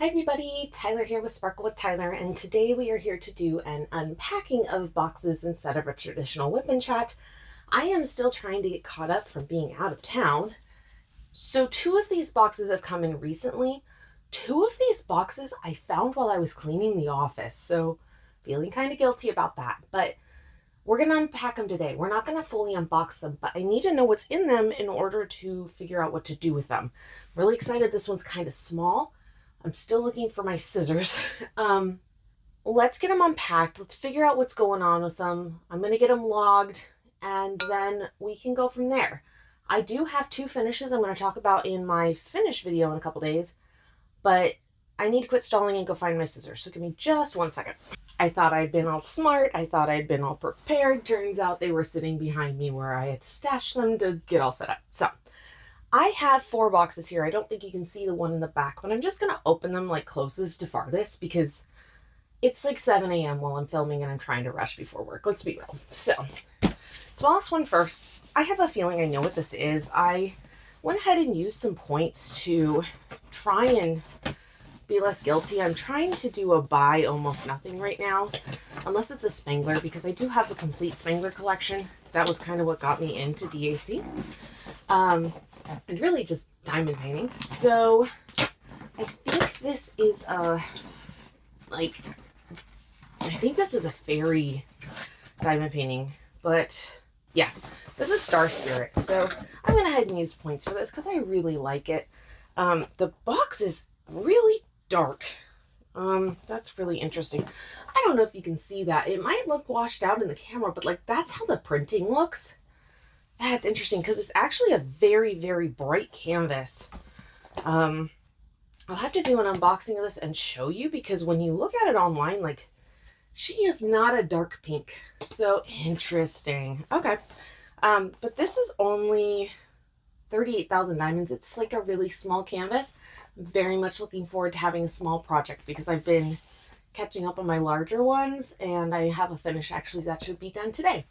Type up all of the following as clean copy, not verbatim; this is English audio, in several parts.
Hi everybody, Tyler here with Sparkle with Tyler, and today we are here to do an unpacking of boxes instead of a traditional whip and chat. I am still trying to get caught up from being out of town. So 2 of these boxes have come in recently. 2 of these boxes I found while I was cleaning the office, so feeling kind of guilty about that. But we're going to unpack them today. We're not going to fully unbox them, but I need to know what's in them in order to figure out what to do with them. I'm really excited. This one's kind of small. I'm still looking for my scissors. Let's get them unpacked. Let's figure out what's going on with them. I'm going to get them logged, and then we can go from there. I do have 2 finishes I'm going to talk about in my finish video in a couple days, but I need to quit stalling and go find my scissors. So give me just 1 second. I thought I'd been all smart. I thought I'd been all prepared. Turns out they were sitting behind me where I had stashed them to get all set up. So I have 4 boxes here. I don't think you can see the one in the back, but I'm just going to open them like closest to farthest because it's like 7 a.m. while I'm filming and I'm trying to rush before work. Let's be real. So, smallest one first. I have a feeling I know what this is. I went ahead and used some points to try and be less guilty. I'm trying to do a buy almost nothing right now, unless it's a Spangler, because I do have the complete Spangler collection. That was kind of what got me into DAC. And really just diamond painting. So I think this is a fairy diamond painting, but yeah, this is Star Spirit. So I went ahead and used points for this because I really like it. The box is really dark. That's really interesting. I don't know if you can see that. It might look washed out in the camera, but like that's how the printing looks. That's interesting because it's actually a very, very bright canvas. I'll have to do an unboxing of this and show you because when you look at it online, like, she is not a dark pink. So interesting. Okay. But this is only 38,000 diamonds. It's like a really small canvas. I'm very much looking forward to having a small project because I've been catching up on my larger ones and I have a finish actually that should be done today.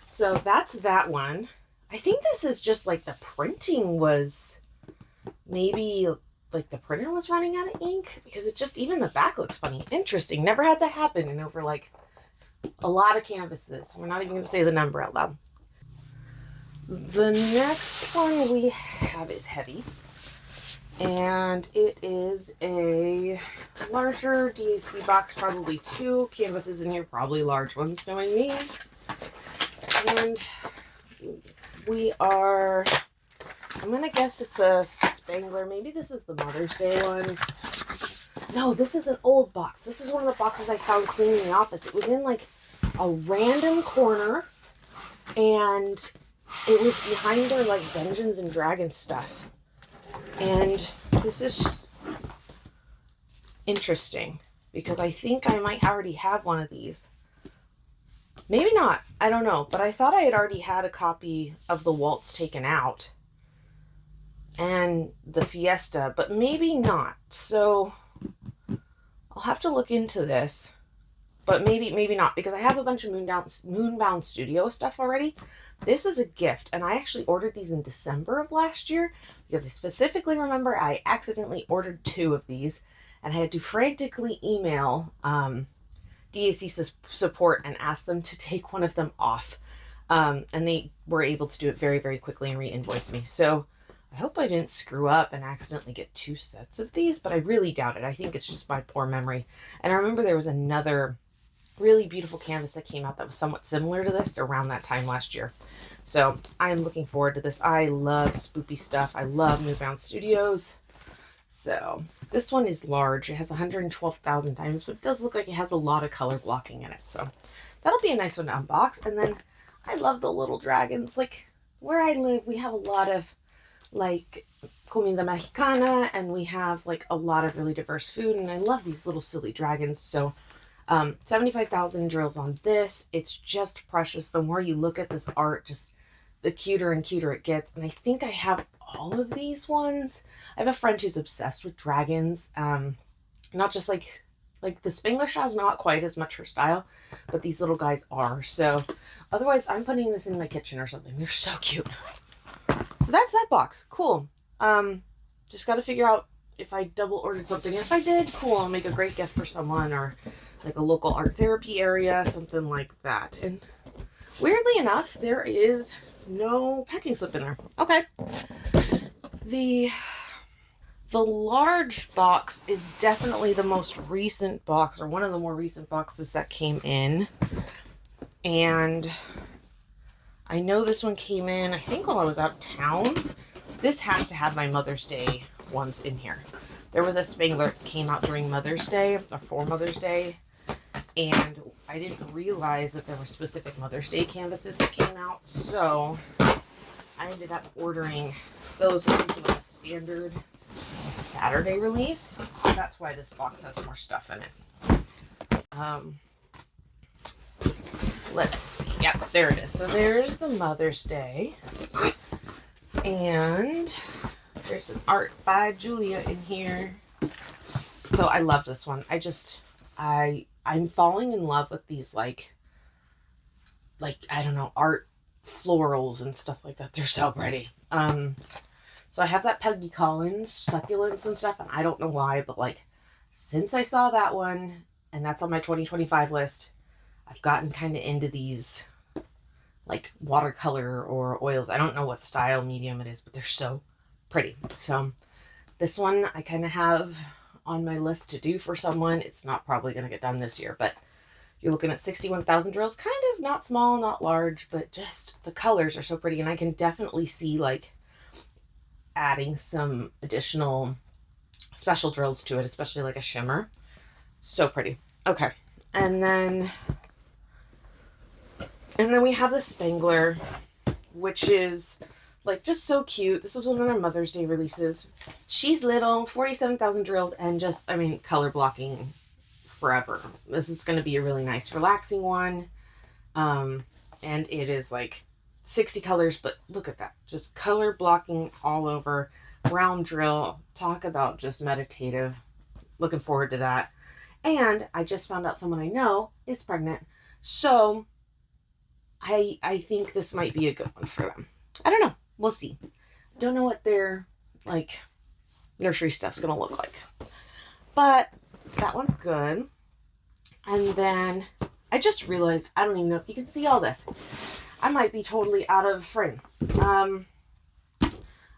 So that's that one. I think this is just like the printing was maybe like the printer was running out of ink because it just, even the back looks funny. Interesting. Never had that happen in over like a lot of canvases. We're not even going to say the number out loud. The next one we have is heavy, and it is a larger DAC box, probably 2 canvases in here, probably large ones knowing me. And I'm going to guess it's a Spangler. Maybe this is the Mother's Day ones. No, this is an old box. This is one of the boxes I found cleaning the office. It was in like a random corner and it was behind their like Dungeons and Dragons stuff. And this is interesting because I think I might already have one of these. Maybe not. I don't know. But I thought I had already had a copy of the Waltz taken out and the Fiesta, but maybe not. So I'll have to look into this, but maybe not, because I have a bunch of Moonbound Studio stuff already. This is a gift, and I actually ordered these in December of last year because I specifically remember I accidentally ordered 2 of these and I had to frantically email DAC support and ask them to take one of them off. And they were able to do it very, very quickly and re-invoice me. So I hope I didn't screw up and accidentally get 2 sets of these, but I really doubt it. I think it's just my poor memory. And I remember there was another really beautiful canvas that came out that was somewhat similar to this around that time last year. So I'm looking forward to this. I love spoopy stuff. I love Moonbound Studios. So this one is large. It has 112,000 diamonds, but it does look like it has a lot of color blocking in it. So that'll be a nice one to unbox. And then I love the little dragons. Like where I live, we have a lot of like comida mexicana, and we have like a lot of really diverse food. And I love these little silly dragons. So 75,000 drills on this. It's just precious. The more you look at this art, just the cuter and cuter it gets. And I think I have all of these ones. I have a friend who's obsessed with dragons. Not just like the Spangler style is not quite as much her style, but these little guys are. So otherwise I'm putting this in my kitchen or something. They're so cute. So that's that box. Cool. Just got to figure out if I double ordered something. If I did, cool, I'll make a great gift for someone, or like a local art therapy area, something like that. And weirdly enough, there is no packing slip in there. Okay. The large box is definitely the most recent box, or one of the more recent boxes that came in. And I know this one came in, I think, while I was out of town. This has to have my Mother's Day ones in here. There was a Spangler that came out during Mother's Day, or for Mother's Day, and I didn't realize that there were specific Mother's Day canvases that came out, so I ended up ordering those ones with a standard Saturday release. So that's why this box has more stuff in it. Let's see. Yep, there it is. So there's the Mother's Day. And there's an art by Julia in here. So I love this one. I'm falling in love with these like I don't know, art florals and stuff like that. They're so pretty. So I have that Peggy Collins succulents and stuff, and I don't know why, but like since I saw that one, and that's on my 2025 list, I've gotten kind of into these like watercolor or oils. I don't know what style medium it is, but they're so pretty. So this one I kind of have on my list to do for someone. It's not probably going to get done this year, but you're looking at 61,000 drills, kind of not small, not large, but just the colors are so pretty. And I can definitely see like adding some additional special drills to it, especially like a shimmer. So pretty. Okay. And then we have the Spangler, which is like just so cute. This was one of their Mother's Day releases. She's little, 47,000 drills, and just, I mean, color blocking forever. This is going to be a really nice, relaxing one. And it is like 60 colors, but look at that. Just color blocking all over. Round drill. Talk about just meditative. Looking forward to that. And I just found out someone I know is pregnant. So I think this might be a good one for them. I don't know. We'll see. Don't know what their like nursery stuff's gonna look like. But that one's good. And then I just realized, I don't even know if you can see all this. I might be totally out of frame.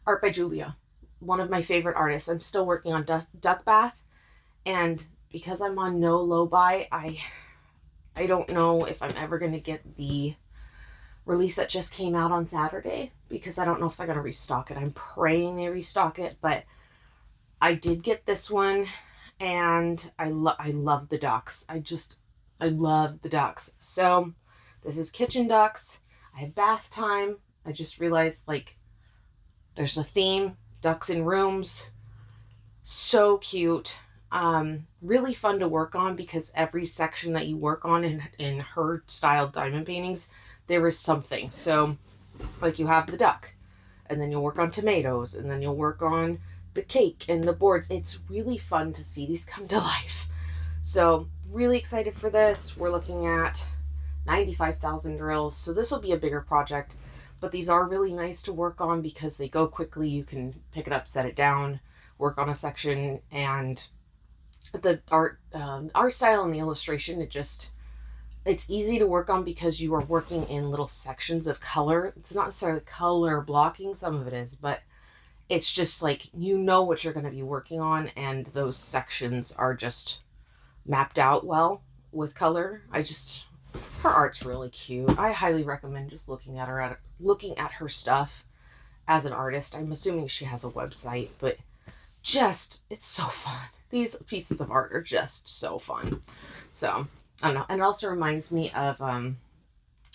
Art by Julia. One of my favorite artists. I'm still working on Duck Bath. And because I'm on no low buy, I don't know if I'm ever going to get the release that just came out on Saturday, because I don't know if they're going to restock it. I'm praying they restock it, but I did get this one, and I love the ducks. I love the ducks. So this is kitchen ducks. I have bath time. I just realized like there's a theme, ducks in rooms. So cute. Really fun to work on, because every section that you work on in her style diamond paintings, there is something. So like you have the duck, and then you'll work on tomatoes, and then you'll work on the cake and the boards. It's really fun to see these come to life. So really excited for this. We're looking at 95,000 drills. So this will be a bigger project, but these are really nice to work on because they go quickly. You can pick it up, set it down, work on a section, and the art style and the illustration, it's easy to work on because you are working in little sections of color. It's not necessarily color blocking, some of it is, but it's just like, you know what you're going to be working on, and those sections are just mapped out well with color. Her art's really cute. I highly recommend just looking at her stuff as an artist. I'm assuming she has a website, but it's so fun. These pieces of art are just so fun. So I don't know. And it also reminds me of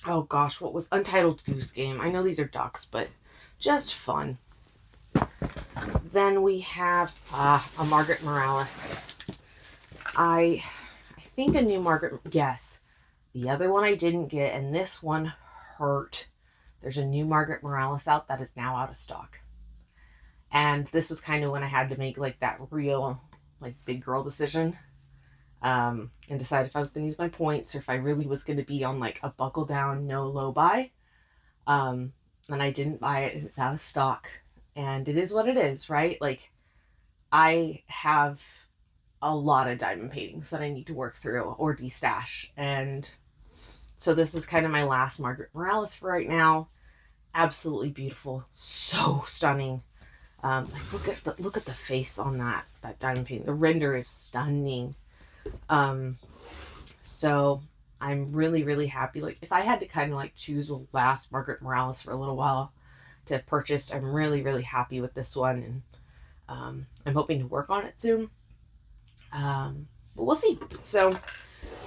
oh gosh, what was Untitled Goose Game. I know these are ducks, but just fun. Then we have a Margaret Morales. I think a new Margaret, yes. The other one I didn't get, and this one hurt. There's a new Margaret Morales out that is now out of stock. And this is kind of when I had to make like that real like big girl decision, and decide if I was going to use my points, or if I really was going to be on like a buckle down, no low buy. And I didn't buy it, and it's out of stock. And it is what it is, right? Like, I have a lot of diamond paintings that I need to work through or destash. And so this is kind of my last Margaret Morales for right now. Absolutely beautiful. So stunning. Like look at the face on that diamond painting. The render is stunning. So I'm really, really happy. Like if I had to kind of like choose a last Margaret Morales for a little while to have purchased, I'm really, really happy with this one. And I'm hoping to work on it soon. But we'll see. So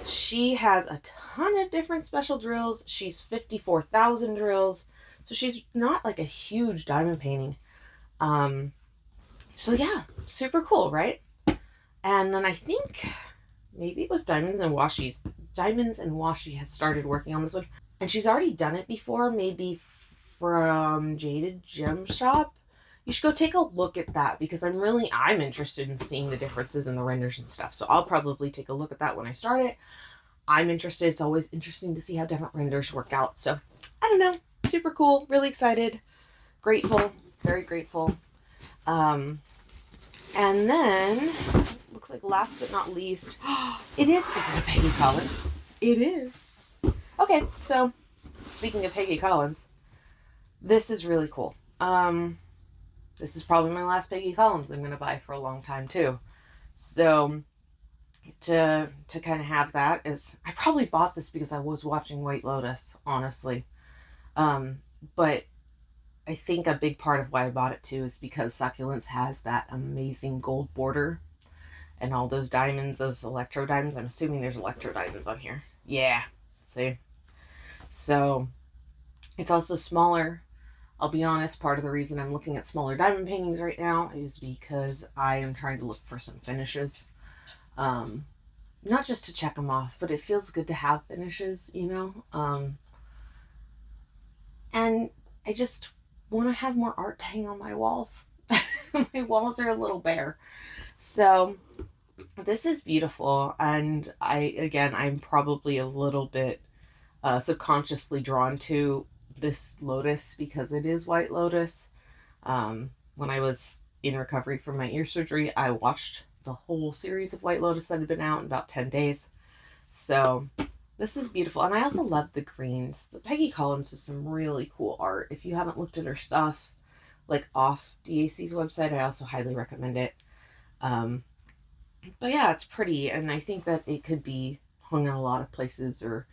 she has a ton of different special drills. She's 54,000 drills. So she's not like a huge diamond painting. So yeah, super cool, right? And then I think maybe it was Diamonds and Washi. Diamonds and Washi has started working on this one. And she's already done it before, maybe from Jaded Gem Shop. You should go take a look at that because I'm interested in seeing the differences in the renders and stuff. So I'll probably take a look at that when I start it. I'm interested. It's always interesting to see how different renders work out. So I don't know. Super cool. Really excited. Grateful. Very grateful. And then looks like last but not least, is it a Peggy Collins? It is. Okay, so speaking of Peggy Collins, this is really cool. This is probably my last Peggy Collins I'm going to buy for a long time too. So to kind of have that is, I probably bought this because I was watching White Lotus, honestly. But I think a big part of why I bought it too is because Succulents has that amazing gold border and all those diamonds, those electro diamonds. I'm assuming there's electro diamonds on here. Yeah, see? So it's also smaller. I'll be honest, part of the reason I'm looking at smaller diamond paintings right now is because I am trying to look for some finishes. Not just to check them off, but it feels good to have finishes, you know? And I just want to have more art to hang on my walls. My walls are a little bare. So this is beautiful. And I'm probably a little bit subconsciously drawn to this lotus because it is White Lotus. When I was in recovery from my ear surgery, I watched the whole series of White Lotus that had been out in about 10 days. So this is beautiful. And I also love the greens. The Peggy Collins is some really cool art. If you haven't looked at her stuff, like off DAC's website, I also highly recommend it. But yeah, it's pretty. And I think that it could be hung in a lot of places, or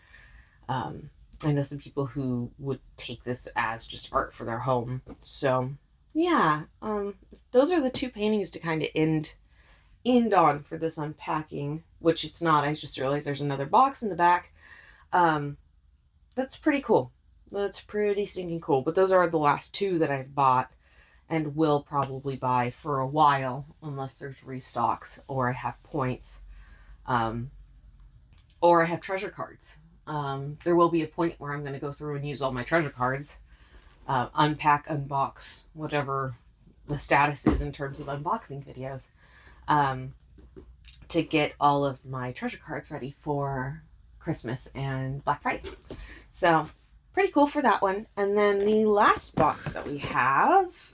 I know some people who would take this as just art for their home. So yeah, those are the two paintings to kind of end on for this unpacking, which it's not. I just realized there's another box in the back. That's pretty cool. That's pretty stinking cool. But those are the last two that I've bought and will probably buy for a while unless there's restocks or I have points, or I have treasure cards. There will be a point where I'm going to go through and use all my treasure cards, unpack, unbox, whatever the status is in terms of unboxing videos, to get all of my treasure cards ready for Christmas and Black Friday. So pretty cool for that one. And then the last box that we have,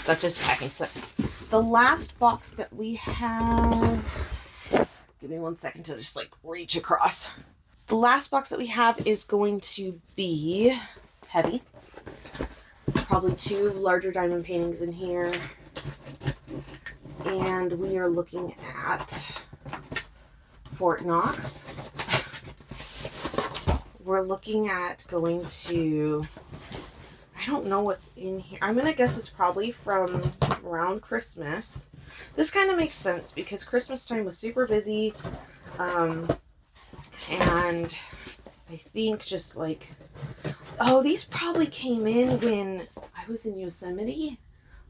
that's just packing stuff. The last box that we have, give me 1 second to just like reach across. The last box that we have is going to be heavy. Probably 2 larger diamond paintings in here. And we are looking at Fort Knox. We're looking at going to, I don't know what's in here. I'm going to guess it's probably from around Christmas. This kind of makes sense because Christmas time was super busy. And I think just like, oh, these probably came in when I was in Yosemite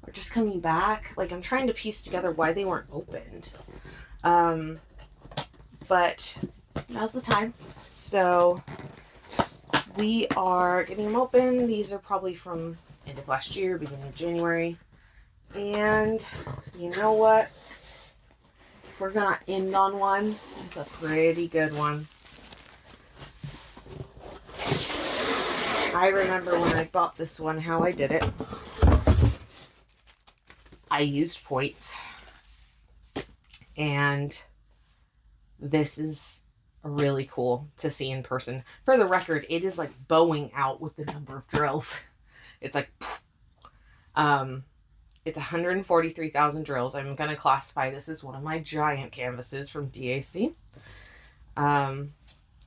or just coming back. Like, I'm trying to piece together why they weren't opened. But now's the time. So we are getting them open. These are probably from end of last year, beginning of January. And you know what? If we're gonna end on one, it's a pretty good one. I remember when I bought this one, how I did it. I used points, and this is really cool to see in person. For the record, it is like bowing out with the number of drills. It's like, it's 143,000 drills. I'm going to classify this as one of my giant canvases from DAC.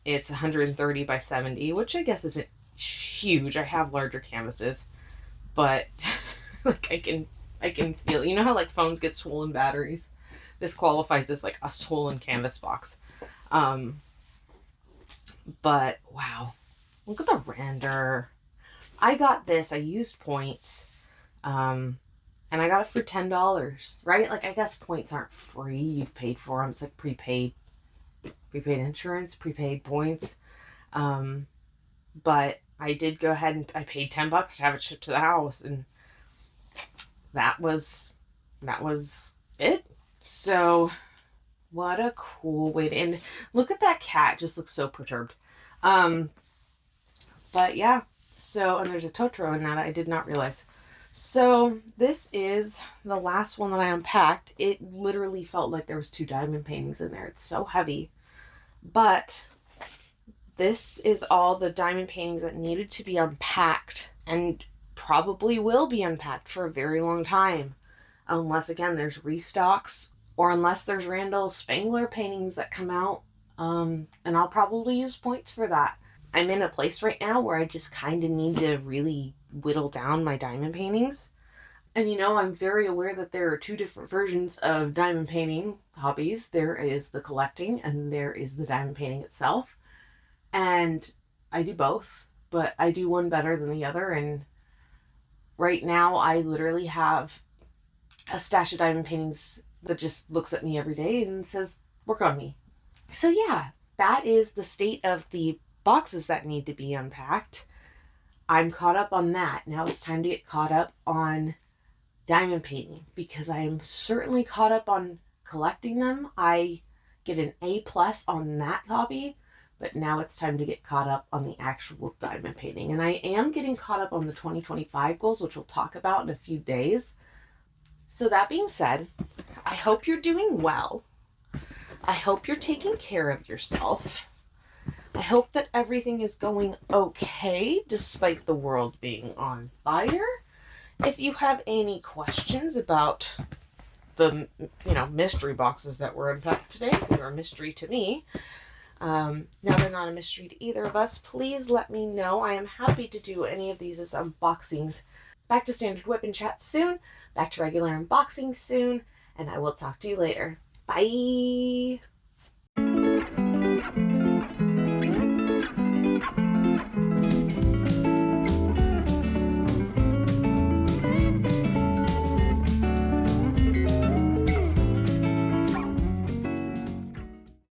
It's 130 by 70, which I guess isn't huge. I have larger canvases, but like I can feel, you know how like phones get swollen batteries? This qualifies as like a swollen canvas box. But wow, look at the render. I got this, I used points, and I got it for $10, right? Like, I guess points aren't free. You've paid for them. It's like prepaid insurance, prepaid points. But I did go ahead and I paid $10 to have it shipped to the house, and that was it. So what a cool way to end. Look at that cat, just looks so perturbed. But yeah, so, and there's a Totoro in that, I did not realize. So this is the last one that I unpacked. It literally felt like there was 2 diamond paintings in there. It's so heavy. But this is all the diamond paintings that needed to be unpacked, and probably will be unpacked for a very long time. Unless, again, there's restocks, or unless there's Randal Spangler paintings that come out. And I'll probably use points for that. I'm in a place right now where I just kind of need to really whittle down my diamond paintings. And you know, I'm very aware that there are 2 different versions of diamond painting hobbies. There is the collecting and there is the diamond painting itself. And I do both, but I do one better than the other. And right now I literally have a stash of diamond paintings that just looks at me every day and says, work on me. So yeah, that is the state of the boxes that need to be unpacked. I'm caught up on that. Now it's time to get caught up on diamond painting, because I am certainly caught up on collecting them. I get an A+ on that hobby, but now it's time to get caught up on the actual diamond painting. And I am getting caught up on the 2025 goals, which we'll talk about in a few days. So that being said, I hope you're doing well. I hope you're taking care of yourself. I hope that everything is going okay despite the world being on fire. If you have any questions about the, mystery boxes that were unpacked today, they're a mystery to me. Now they're not a mystery to either of us. Please let me know. I am happy to do any of these as unboxings. Back to standard weapon chat soon. Back to regular unboxing soon. And I will talk to you later. Bye.